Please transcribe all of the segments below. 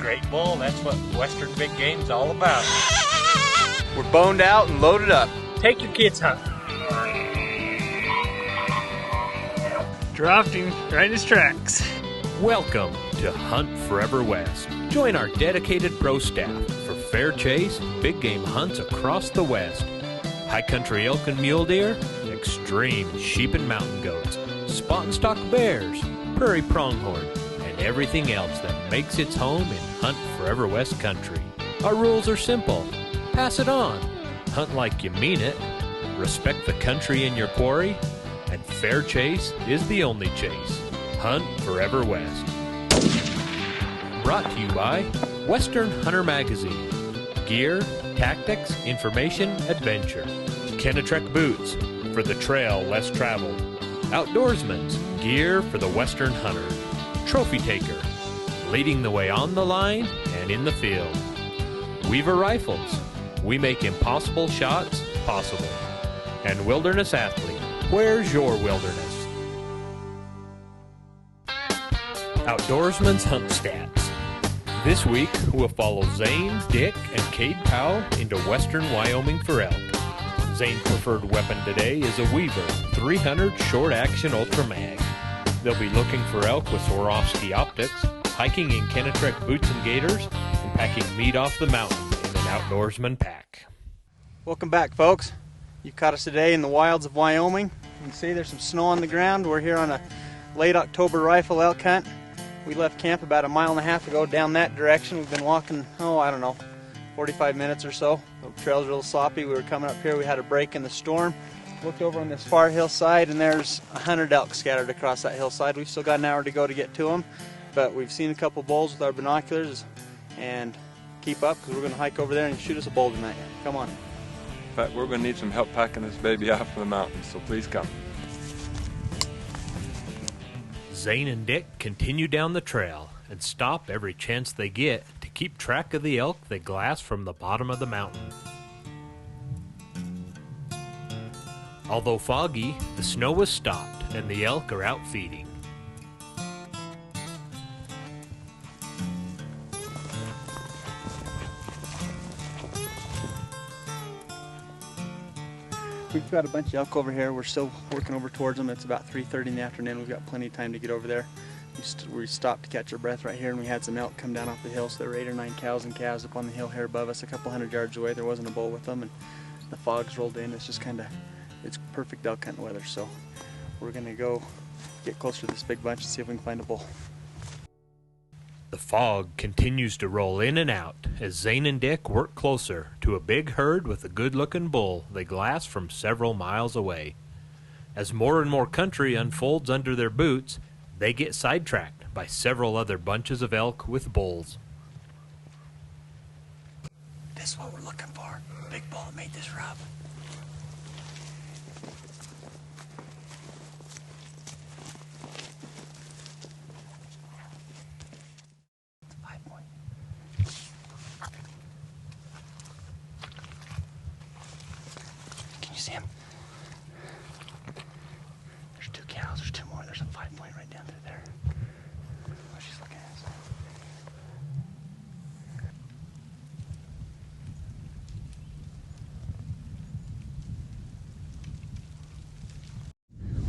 Great bull, that's what Western big game's all about. We're boned out and loaded up. Take your kids hunting. Dropped him right in his tracks. Welcome to Hunt Forever West. Join our dedicated pro staff for fair chase and big game hunts across the West. High country elk and mule deer, extreme sheep and mountain goats, spot and stock bears, prairie pronghorn, and everything else that makes its home in Hunt Forever West country. Our rules are simple. Pass it on. Hunt like you mean it. Respect the country in your quarry. And fair chase is the only chase. Hunt Forever West. Brought to you by Western Hunter Magazine. Gear, tactics, information, adventure. Kenetrek boots for the trail less traveled. Outdoorsman's gear for the Western hunter. Trophy taker, leading the way on the line and in the field. Weaver rifles, we make impossible shots possible. And Wilderness Athlete, where's your wilderness? Outdoorsman's Hunt Stats. This week, we'll follow Zane, Dick, and Cade Powell into western Wyoming for elk. Zane's preferred weapon today is a Weaver 300 short-action Ultra Mag. They'll be looking for elk with Swarovski optics, hiking in Kenetrek boots and gaiters, and packing meat off the mountain in an Outdoorsman pack. Welcome back, folks. You caught us today in the wilds of Wyoming. You can see there's some snow on the ground. We're here on a late October rifle elk hunt. We left camp about a mile and a half ago down that direction. We've been walking, 45 minutes or so. The trail's a little sloppy. We were coming up here. We had a break in the storm. Looked over on this far hillside, and there's 100 elk scattered across that hillside. We've still got an hour to go to get to them, but we've seen a couple bulls with our binoculars, and keep up because we're going to hike over there and shoot us a bull tonight. Come on. In fact, we're going to need some help packing this baby off the mountains, so please come. Zane and Dick continue down the trail and stop every chance they get to keep track of the elk they glass from the bottom of the mountain. Although foggy, the snow was stopped and the elk are out feeding. We've got a bunch of elk over here. We're still working over towards them. It's about 3:30 in the afternoon. We've got plenty of time to get over there. We stopped to catch our breath right here, and we had some elk come down off the hill. So there were 8 or 9 cows and calves up on the hill here above us, a couple hundred yards away. There wasn't a bull with them, and the fog's rolled in. It's just it's perfect elk hunting weather. So we're gonna go get closer to this big bunch and see if we can find a bull. The fog continues to roll in and out as Zane and Dick work closer to a big herd with a good-looking bull they glass from several miles away. As more and more country unfolds under their boots, they get sidetracked by several other bunches of elk with bulls. This is what we're looking for. Big bull made this rub. Can you see him? There's 2 cows, there's 2 more. There's a 5-point right down through there. Oh, she's looking at us.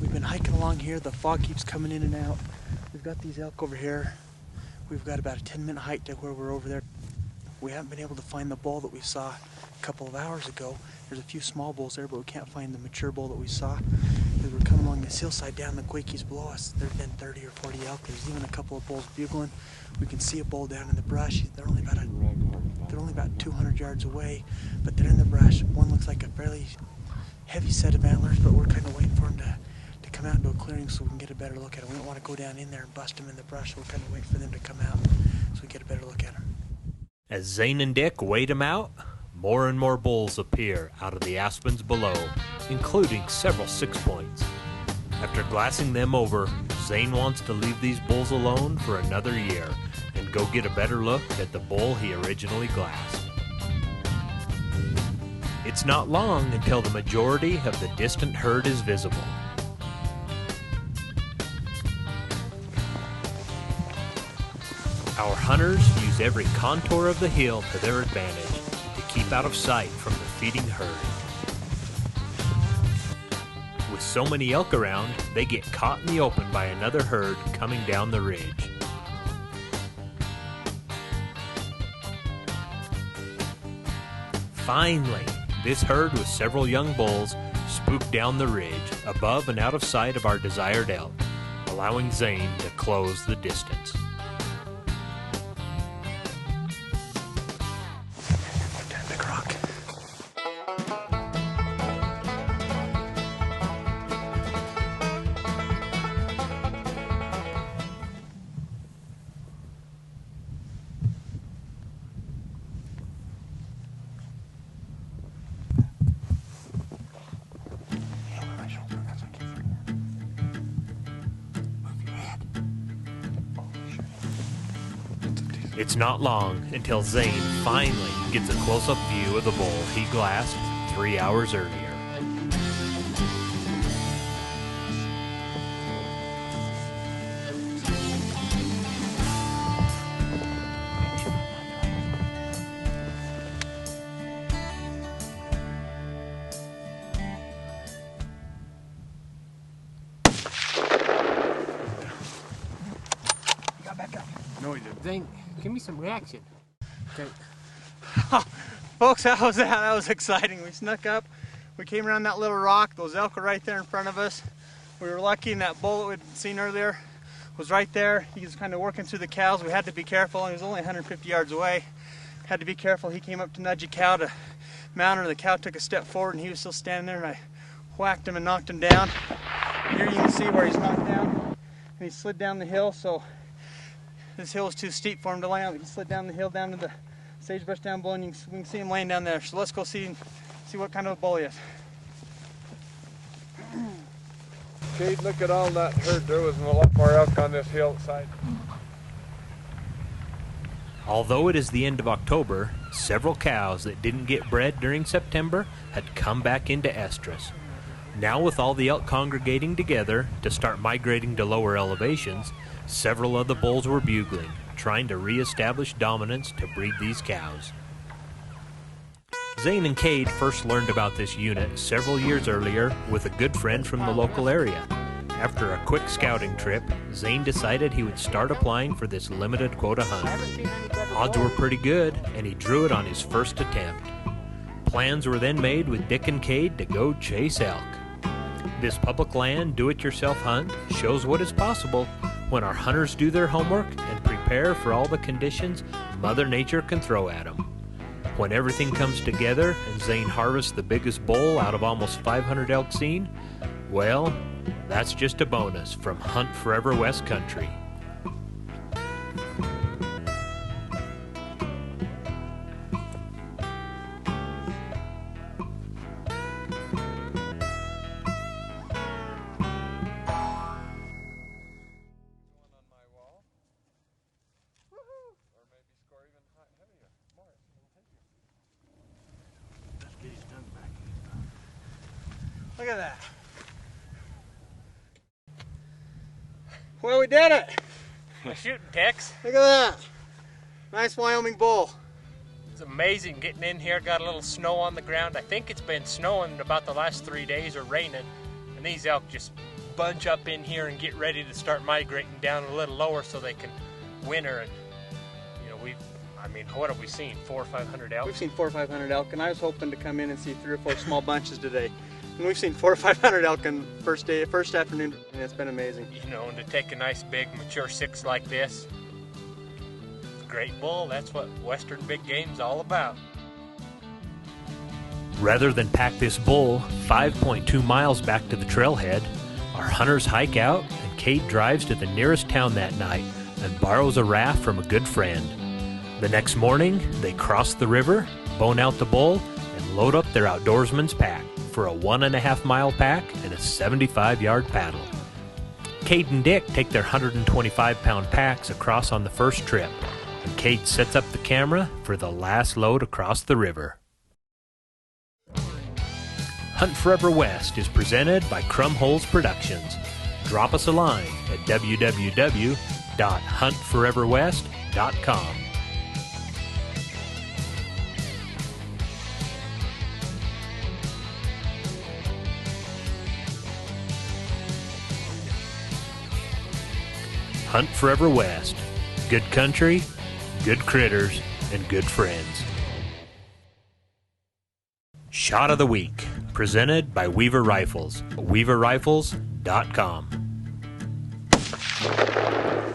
We've been hiking along here. The fog keeps coming in and out. We've got these elk over here. We've got about a 10-minute hike to where we're over there. We haven't been able to find the bull that we saw a couple of hours ago. There's a few small bulls there, but we can't find the mature bull that we saw. As we're coming along this hillside down the Quakies below us, there's been 30 or 40 elk. There's even a couple of bulls bugling. We can see a bull down in the brush. They're only about 200 yards away, but they're in the brush. One looks like a fairly heavy set of antlers, but we're kind of waiting for him to come out into a clearing so we can get a better look at him. We don't want to go down in there and bust him in the brush, so we're kind of waiting for them to come out so we get a better look at him. As Zane and Dick wait him out, more and more bulls appear out of the aspens below, including several 6-points. After glassing them over, Zane wants to leave these bulls alone for another year and go get a better look at the bull he originally glassed. It's not long until the majority of the distant herd is visible. Our hunters use every contour of the hill to their advantage to keep out of sight from the feeding herd. With so many elk around, they get caught in the open by another herd coming down the ridge. Finally, this herd with several young bulls spooked down the ridge, above and out of sight of our desired elk, allowing Zane to close the distance. Big rock. It's not long until Zane finally gets a close-up view of the bull he glassed 3 hours earlier. No, he didn't. Zane, give me some reaction. Okay. Folks, that was exciting. We snuck up, we came around that little rock, those elk were right there in front of us. We were lucky, and that bull that we'd seen earlier was right there. He was kind of working through the cows. We had to be careful, and he was only 150 yards away. Had to be careful. He came up to nudge a cow to mount her. The cow took a step forward, and he was still standing there, and I whacked him and knocked him down. Here you can see where he's knocked down, and he slid down the hill, so this hill was too steep for him to lay on. He slid down the hill down to the sagebrush down below, and we can see him laying down there. So let's go see what kind of a bull he is. Kate, look at all that herd. There was a lot more elk on this hillside. Although it is the end of October, several cows that didn't get bred during September had come back into estrus. Now with all the elk congregating together to start migrating to lower elevations, several of the bulls were bugling, trying to re-establish dominance to breed these cows. Zane and Cade first learned about this unit several years earlier with a good friend from the local area. After a quick scouting trip, Zane decided he would start applying for this limited quota hunt. Odds were pretty good, and he drew it on his first attempt. Plans were then made with Dick and Cade to go chase elk. This public land do-it-yourself hunt shows what is possible when our hunters do their homework and prepare for all the conditions Mother Nature can throw at them. When everything comes together and Zane harvests the biggest bull out of almost 500 elk seen, well, that's just a bonus from Hunt Forever West Country. Look at that. Well, we did it. We're shooting, Tex. Look at that. Nice Wyoming bull. It's amazing getting in here. Got a little snow on the ground. I think it's been snowing about the last 3 days or raining. And these elk just bunch up in here and get ready to start migrating down a little lower so they can winter. And, you know, what have we seen? 400 or 500 elk? We've seen 400 or 500 elk, and I was hoping to come in and see 3 or 4 small bunches today. And we've seen 400 or 500 elk in first afternoon, and it's been amazing. You know, and to take a nice big mature 6 like this, great bull, that's what Western big game's all about. Rather than pack this bull 5.2 miles back to the trailhead, our hunters hike out and Cade drives to the nearest town that night and borrows a raft from a good friend. The next morning, they cross the river, bone out the bull, and load up their outdoorsman's pack for a 1.5 mile pack and a 75-yard paddle. Cade and Dick take their 125-pound packs across on the first trip, and Cade sets up the camera for the last load across the river. Hunt Forever West is presented by Crumholes Productions. Drop us a line at www.huntforeverwest.com. www.huntforeverwest.com. Hunt Forever West. Good country, good critters, and good friends. Shot of the Week, presented by Weaver Rifles. WeaverRifles.com.